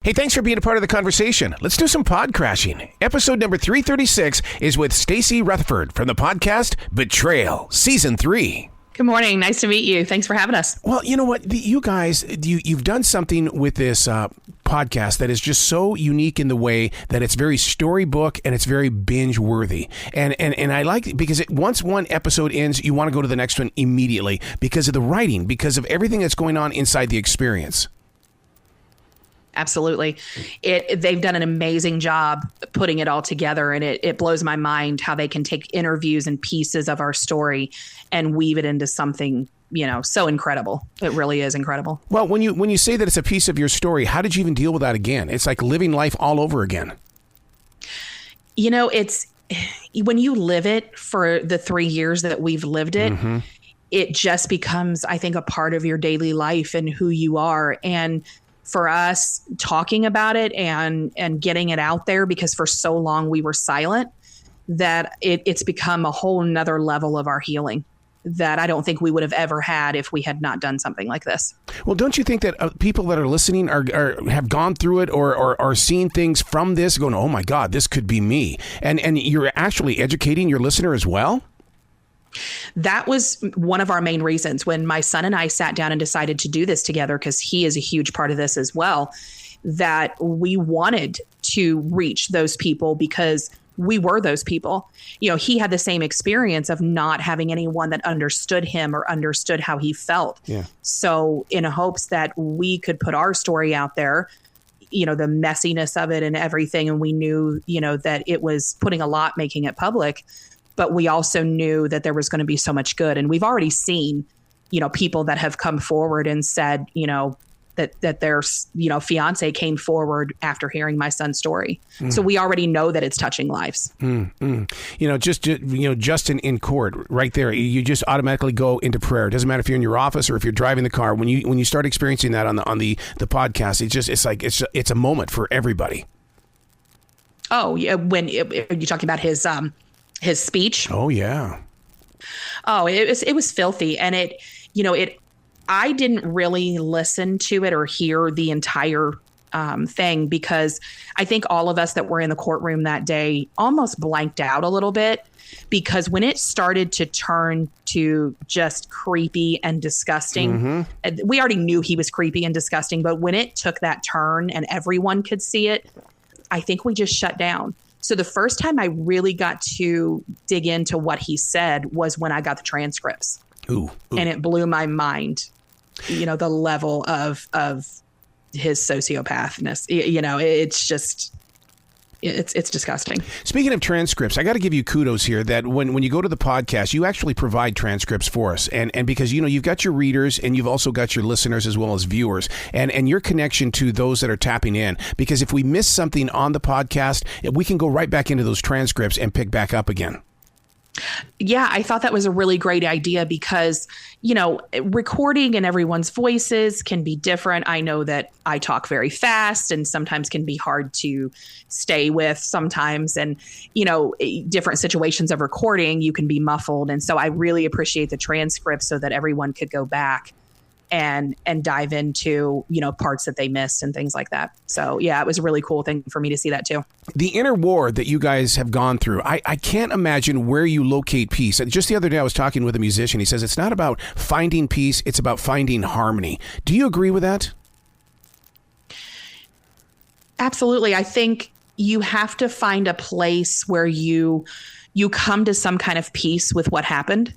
Hey, thanks for being a part of the conversation. Let's do some pod crashing. Episode number 336 is with Stacey Rutherford from the podcast Betrayl, Season 3. Good morning. Nice to meet you. Thanks for having us. Well, you know what? You guys, you've done something with this podcast that is just so unique in the way that it's very storybook and it's very binge worthy. And I like it because once one episode ends, you want to go to the next one immediately because of the writing, because of everything that's going on inside the experience. Absolutely. They've done an amazing job putting it all together, and it blows my mind how they can take interviews and pieces of our story and weave it into something, so incredible. It really is incredible. Well, when you say that it's a piece of your story, how did you even deal with that again? It's like living life all over again. It's when you live it for the 3 years that we've lived it, it just becomes, I think, a part of your daily life and who you are. And for us, talking about it and getting it out there, because for so long we were silent, that it's become a whole nother level of our healing that I don't think we would have ever had if we had not done something like this. Well, don't you think that people that are listening have gone through it or are seeing things from this going, oh my God, this could be me. And you're actually educating your listener as well? That was one of our main reasons when my son and I sat down and decided to do this together, because he is a huge part of this as well, that we wanted to reach those people because we were those people. He had the same experience of not having anyone that understood him or understood how he felt. Yeah. So in hopes that we could put our story out there, the messiness of it and everything. And we knew, that it was putting a lot, making it public. But we also knew that there was going to be so much good. And we've already seen, people that have come forward and said, that their, fiance came forward after hearing my son's story. So we already know that it's touching lives. Just in court right there, you just automatically go into prayer. It doesn't matter if you're in your office or if you're driving the car. When you start experiencing that on the podcast, it's a moment for everybody. Oh, yeah. When you're talking about his speech. Oh, yeah. Oh, it was filthy. And I didn't really listen to it or hear the entire thing, because I think all of us that were in the courtroom that day almost blanked out a little bit, because when it started to turn to just creepy and disgusting, we already knew he was creepy and disgusting, but when it took that turn and everyone could see it, I think we just shut down. So the first time I really got to dig into what he said was when I got the transcripts. Ooh. And it blew my mind, the level of his sociopathness. It's just, it's disgusting. Speaking of transcripts, I got to give you kudos here that when you go to the podcast, you actually provide transcripts for us. And because, you've got your readers and you've also got your listeners as well as viewers and your connection to those that are tapping in. Because if we miss something on the podcast, we can go right back into those transcripts and pick back up again. Yeah, I thought that was a really great idea because, recording and everyone's voices can be different. I know that I talk very fast and sometimes can be hard to stay with sometimes. And, different situations of recording, you can be muffled. And so I really appreciate the transcript so that everyone could go back and dive into, parts that they missed and things like that. So, yeah, it was a really cool thing for me to see that, too. The inner war that you guys have gone through, I can't imagine where you locate peace. Just the other day, I was talking with a musician. He says it's not about finding peace. It's about finding harmony. Do you agree with that? Absolutely. I think you have to find a place where you come to some kind of peace with what happened.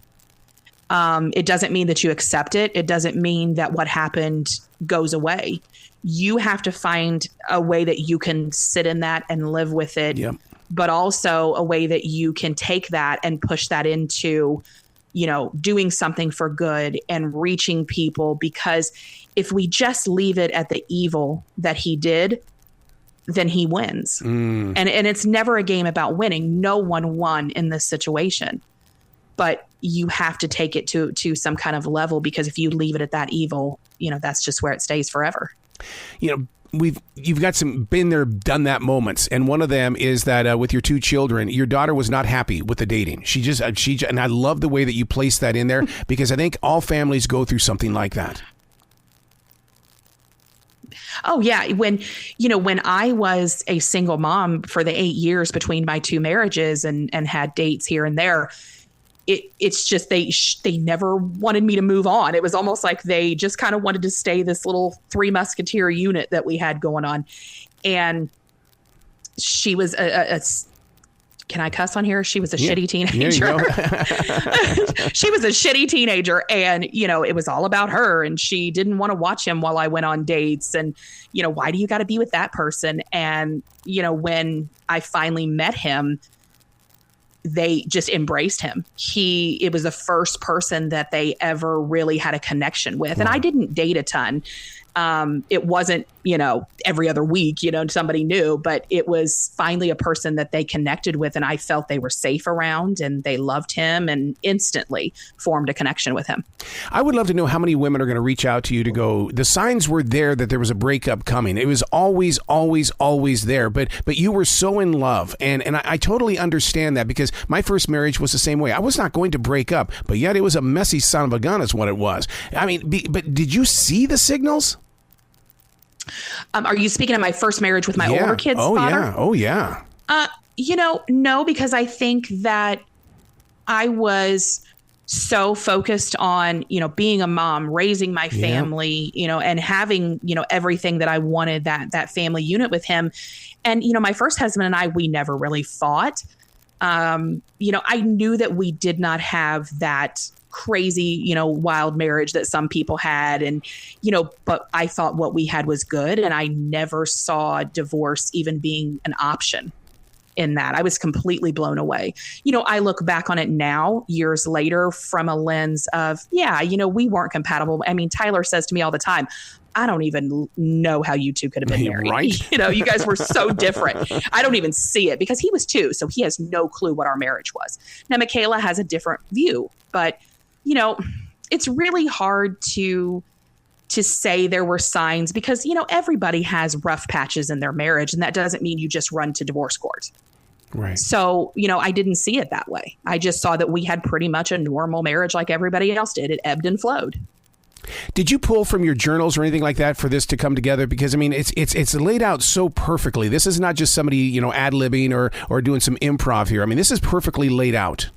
It doesn't mean that you accept it. It doesn't mean that what happened goes away. You have to find a way that you can sit in that and live with it, but also a way that you can take that and push that into, doing something for good and reaching people. Because if we just leave it at the evil that he did, then he wins. And it's never a game about winning. No one won in this situation. But you have to take it to some kind of level, because if you leave it at that evil, that's just where it stays forever. You've got some been there, done that moments. And one of them is that with your two children, your daughter was not happy with the dating. She and I love the way that you place that in there, because I think all families go through something like that. Oh yeah. When I was a single mom for the 8 years between my two marriages and had dates here and there, it's just they never wanted me to move on. It was almost like they just kind of wanted to stay this little Three Musketeer unit that we had going on. And she was can I cuss on here? She was a shitty teenager. She was a shitty teenager. And, it was all about her. And she didn't want to watch him while I went on dates. And, why do you got to be with that person? And, when I finally met him, they just embraced him. It was the first person that they ever really had a connection with. And I didn't date a ton. It wasn't, every other week, somebody new, but it was finally a person that they connected with, and I felt they were safe around and they loved him and instantly formed a connection with him. I would love to know how many women are going to reach out to you to go, the signs were there that there was a breakup coming. It was always, always, always there, but you were so in love. And I totally understand that, because my first marriage was the same way. I was not going to break up, but yet it was a messy son of a gun is what it was. I mean, but did you see the signals? Are you speaking of my first marriage with my older kid's father? Oh, yeah. No, because I think that I was so focused on, being a mom, raising my family, and having, everything that I wanted, that family unit with him. And, my first husband and I, we never really fought. I knew that we did not have that crazy, wild marriage that some people had. And, but I thought what we had was good. And I never saw divorce even being an option in that. I was completely blown away. I look back on it now, years later, from a lens of, we weren't compatible. I mean, Tyler says to me all the time, I don't even know how you two could have been married. Right. You guys were so different. I don't even see it, because he was 2. So he has no clue what our marriage was. Now, Michaela has a different view, but it's really hard to say there were signs, because, everybody has rough patches in their marriage, and that doesn't mean you just run to divorce court. Right. So, I didn't see it that way. I just saw that we had pretty much a normal marriage like everybody else did. It ebbed and flowed. Did you pull from your journals or anything like that for this to come together? Because, I mean, it's laid out so perfectly. This is not just somebody, ad-libbing or doing some improv here. I mean, this is perfectly laid out.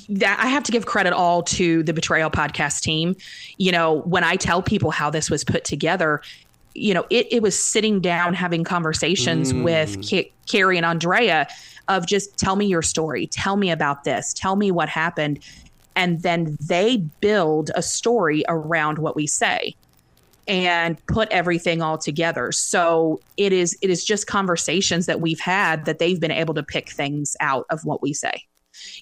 That I have to give credit all to the Betrayl podcast team. When I tell people how this was put together, it was sitting down, having conversations with Carrie and Andrea of just, tell me your story. Tell me about this. Tell me what happened. And then they build a story around what we say and put everything all together. So it is just conversations that we've had that they've been able to pick things out of what we say.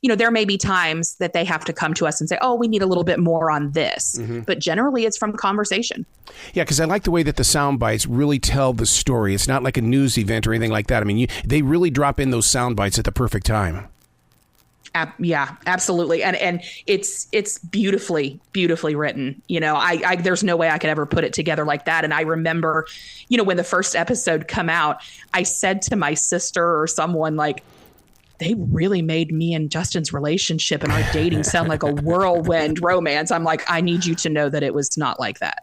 There may be times that they have to come to us and say, oh, we need a little bit more on this. Mm-hmm. But generally, it's from conversation. Yeah, because I like the way that the sound bites really tell the story. It's not like a news event or anything like that. I mean, they really drop in those sound bites at the perfect time. Yeah, absolutely. And it's beautifully written. I there's no way I could ever put it together like that. And I remember, when the first episode come out, I said to my sister or someone, like, they really made me and Justin's relationship and our dating sound like a whirlwind romance. I'm like, I need you to know that it was not like that.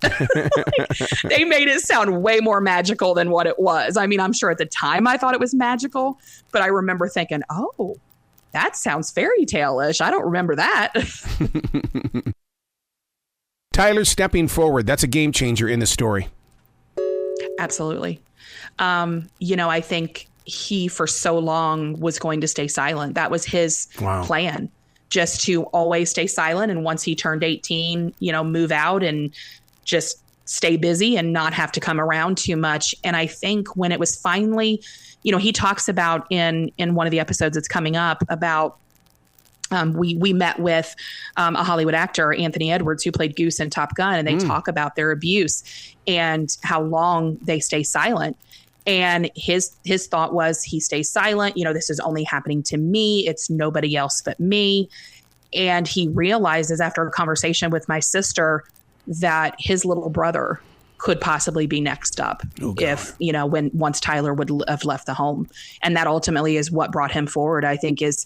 They made it sound way more magical than what it was. I mean, I'm sure at the time I thought it was magical, but I remember thinking, oh, that sounds fairy tale-ish. I don't remember that. Tyler stepping forward. That's a game changer in the story. Absolutely. I think he for so long was going to stay silent. That was his plan, just to always stay silent. And once he turned 18, move out and just stay busy and not have to come around too much. And I think when it was finally, he talks about in one of the episodes that's coming up about we met with a Hollywood actor, Anthony Edwards, who played Goose in Top Gun, and they talk about their abuse and how long they stay silent. And his thought was, he stays silent. This is only happening to me. It's nobody else but me. And he realizes after a conversation with my sister that his little brother could possibly be next up if, once Tyler would have left the home. And that ultimately is what brought him forward, I think, is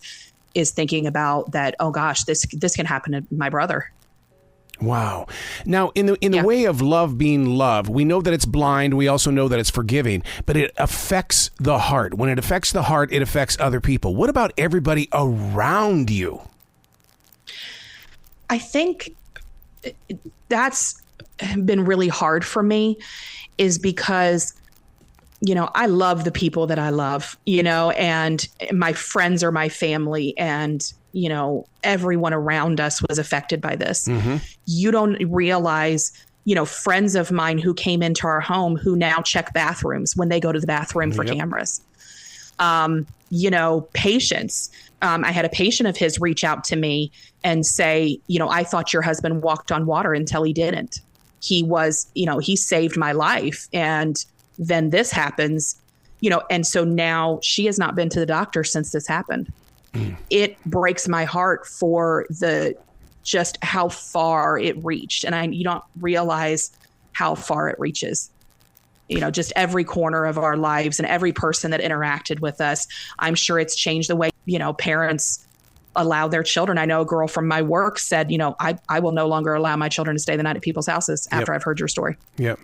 thinking about that, oh gosh, this can happen to my brother. Wow. Now, in the way of love being love, we know that it's blind. We also know that it's forgiving, but it affects the heart. When it affects the heart, it affects other people. What about everybody around you? I think that's been really hard for me, is because, I love the people that I love, and my friends are my family, and, everyone around us was affected by this. Mm-hmm. You don't realize, friends of mine who came into our home who now check bathrooms when they go to the bathroom for cameras. Patients. I had a patient of his reach out to me and say, I thought your husband walked on water until he didn't. He was, he saved my life. And then this happens, and so now she has not been to the doctor since this happened. It breaks my heart for just how far it reached. And you don't realize how far it reaches. Just every corner of our lives and every person that interacted with us. I'm sure it's changed the way, parents allow their children. I know a girl from my work said, I will no longer allow my children to stay the night at people's houses after I've heard your story. Yep.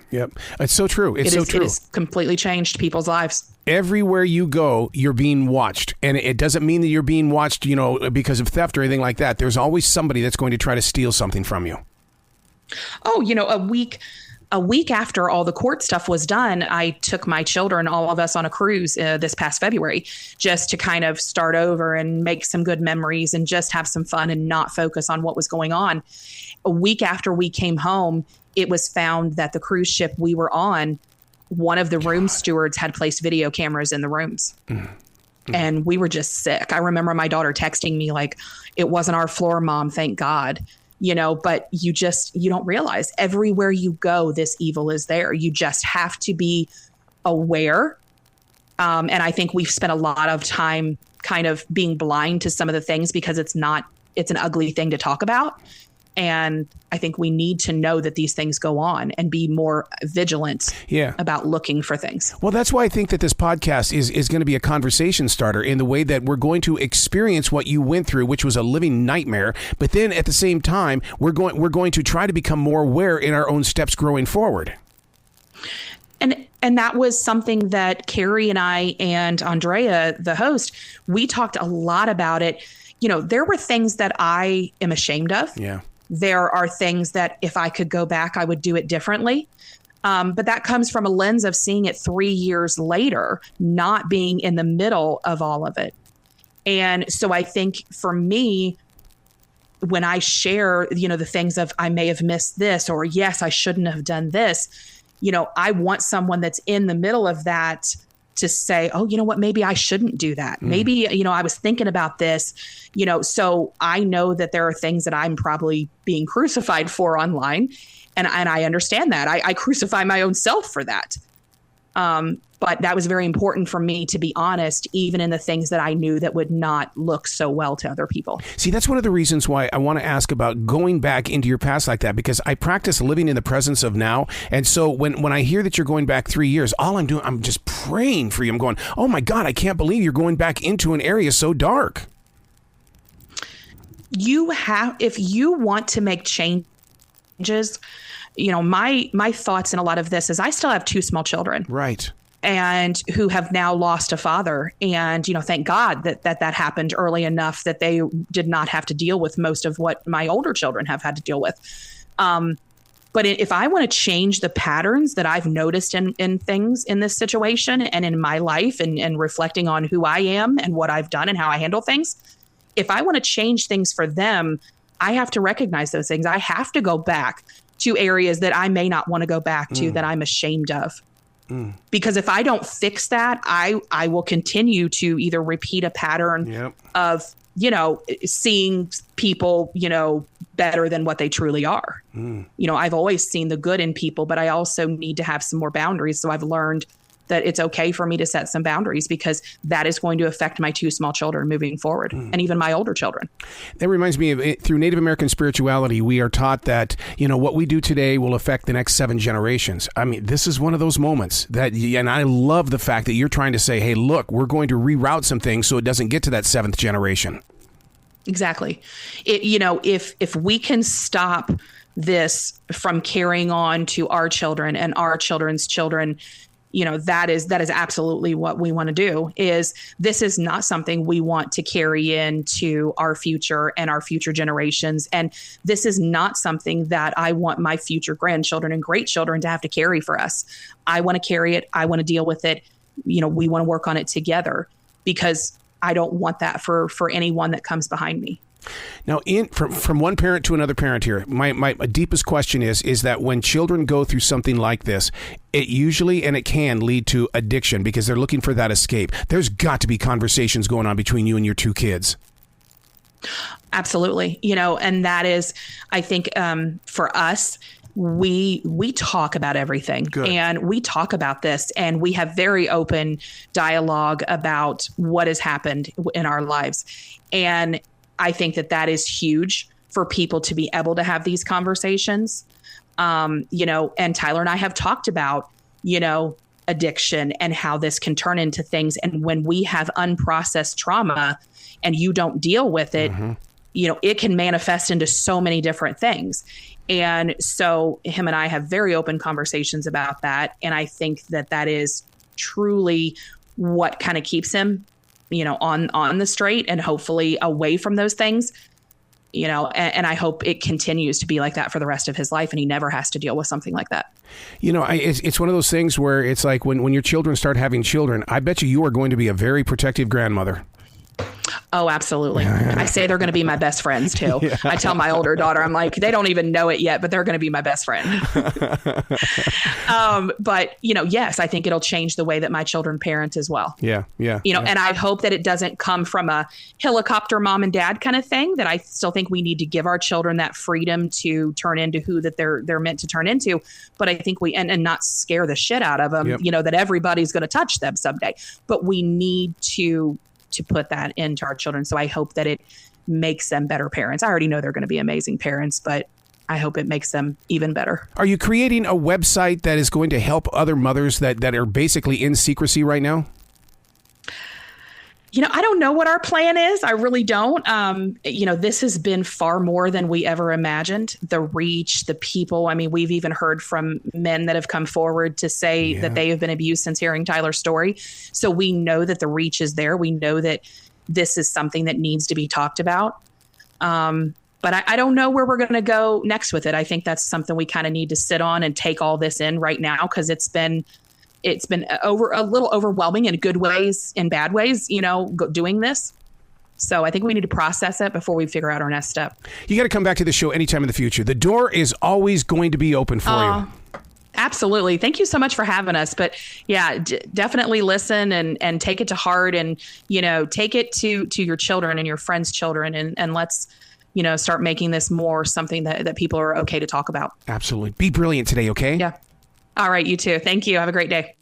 It's so true. It's so true. It has completely changed people's lives. Everywhere you go, you're being watched. And it doesn't mean that you're being watched, because of theft or anything like that. There's always somebody that's going to try to steal something from you. Oh, a week after all the court stuff was done, I took my children, all of us, on a cruise this past February, just to kind of start over and make some good memories and just have some fun and not focus on what was going on. A week after we came home, it was found that the cruise ship we were on, one of the room stewards had placed video cameras in the rooms. And we were just sick. I remember my daughter texting me like, it wasn't our floor, Mom, thank God. But you don't realize everywhere you go, this evil is there. You just have to be aware. And I think we've spent a lot of time kind of being blind to some of the things because it's an ugly thing to talk about. And I think we need to know that these things go on and be more vigilant about looking for things. Well, that's why I think that this podcast is going to be a conversation starter in the way that we're going to experience what you went through, which was a living nightmare. But then at the same time, we're going to try to become more aware in our own steps growing forward. And that was something that Carrie and I and Andrea, the host, we talked a lot about it. There were things that I am ashamed of. Yeah. There are things that if I could go back, I would do it differently. But that comes from a lens of seeing it 3 years later, not being in the middle of all of it. And so I think for me, when I share, the things of I may have missed this, or yes, I shouldn't have done this, I want someone that's in the middle of that to say, oh, you know what, maybe I shouldn't do that. Maybe, I was thinking about this, so I know that there are things that I'm probably being crucified for online. And I understand that. I crucify my own self for that. But that was very important for me to be honest, even in the things that I knew that would not look so well to other people. See, that's one of the reasons why I want to ask about going back into your past like that, because I practice living in the presence of now. And so when I hear that you're going back 3 years, all I'm doing, I'm just praying for you. I'm going, oh my God, I can't believe you're going back into an area so dark. If you want to make changes, my thoughts in a lot of this is I still have 2 small children. Right. And who have now lost a father. And, thank God that happened early enough that they did not have to deal with most of what my older children have had to deal with. But if I want to change the patterns that I've noticed in things in this situation and in my life and reflecting on who I am and what I've done and how I handle things, if I want to change things for them, I have to recognize those things. I have to go back to areas that I may not want to go back to that I'm ashamed of. Because if I don't fix that, I will continue to either repeat a pattern of, seeing people, better than what they truly are. I've always seen the good in people, but I also need to have some more boundaries. So I've learned that it's okay for me to set some boundaries because that is going to affect my 2 small children moving forward and even my older children. That reminds me of through Native American spirituality, we are taught that, what we do today will affect the next 7 generations. I mean, this is one of those moments and I love the fact that you're trying to say, hey, look, we're going to reroute some things so it doesn't get to that 7th generation. Exactly. If we can stop this from carrying on to our children and our children's children, that is absolutely what we want to do. This is not something we want to carry into our future and our future generations. And this is not something that I want my future grandchildren and great children to have to carry for us. I want to carry it. I want to deal with it. We want to work on it together, because I don't want that for anyone that comes behind me. Now, from one parent to another parent here, my deepest question is that when children go through something like this, it usually and it can lead to addiction because they're looking for that escape. There's got to be conversations going on between you and your two kids. Absolutely. And that is, I think, for us, we talk about everything. Good. And we talk about this, and we have very open dialogue about what has happened in our lives. And I think that is huge for people to be able to have these conversations. And Tyler and I have talked about, addiction and how this can turn into things. And when we have unprocessed trauma and you don't deal with it, it can manifest into so many different things. And so him and I have very open conversations about that. And I think that is truly what kind of keeps him on the straight and hopefully away from those things, and I hope it continues to be like that for the rest of his life and he never has to deal with something like that. It's one of those things where it's like when your children start having children, I bet you are going to be a very protective grandmother. Oh, absolutely. I say they're going to be my best friends too. Yeah. I tell my older daughter, I'm like, they don't even know it yet, but they're going to be my best friend. But, yes, I think it'll change the way that my children parent as well. Yeah. And I hope that it doesn't come from a helicopter mom and dad kind of thing, that I still think we need to give our children that freedom to turn into who that they're meant to turn into. But I think and not scare the shit out of them, that everybody's going to touch them someday. But we need to put that into our children. So I hope that it makes them better parents. I already know they're going to be amazing parents, but I hope it makes them even better. Are you creating a website that is going to help other mothers that are basically in secrecy right now? I don't know what our plan is. I really don't. This has been far more than we ever imagined. The reach, the people. I mean, we've even heard from men that have come forward to say that they have been abused since hearing Tyler's story. So we know that the reach is there. We know that this is something that needs to be talked about. But I don't know where we're going to go next with it. I think that's something we kind of need to sit on and take all this in right now, because it's been a little overwhelming in good ways, in bad ways, doing this. So I think we need to process it before we figure out our next step. You got to come back to the show anytime in the future. The door is always going to be open for you. Absolutely. Thank you so much for having us. But yeah, definitely listen and take it to heart, and, take it to your children and your friends' children, and let's, start making this more something that people are okay to talk about. Absolutely. Be brilliant today. Okay. Yeah. All right. You too. Thank you. Have a great day.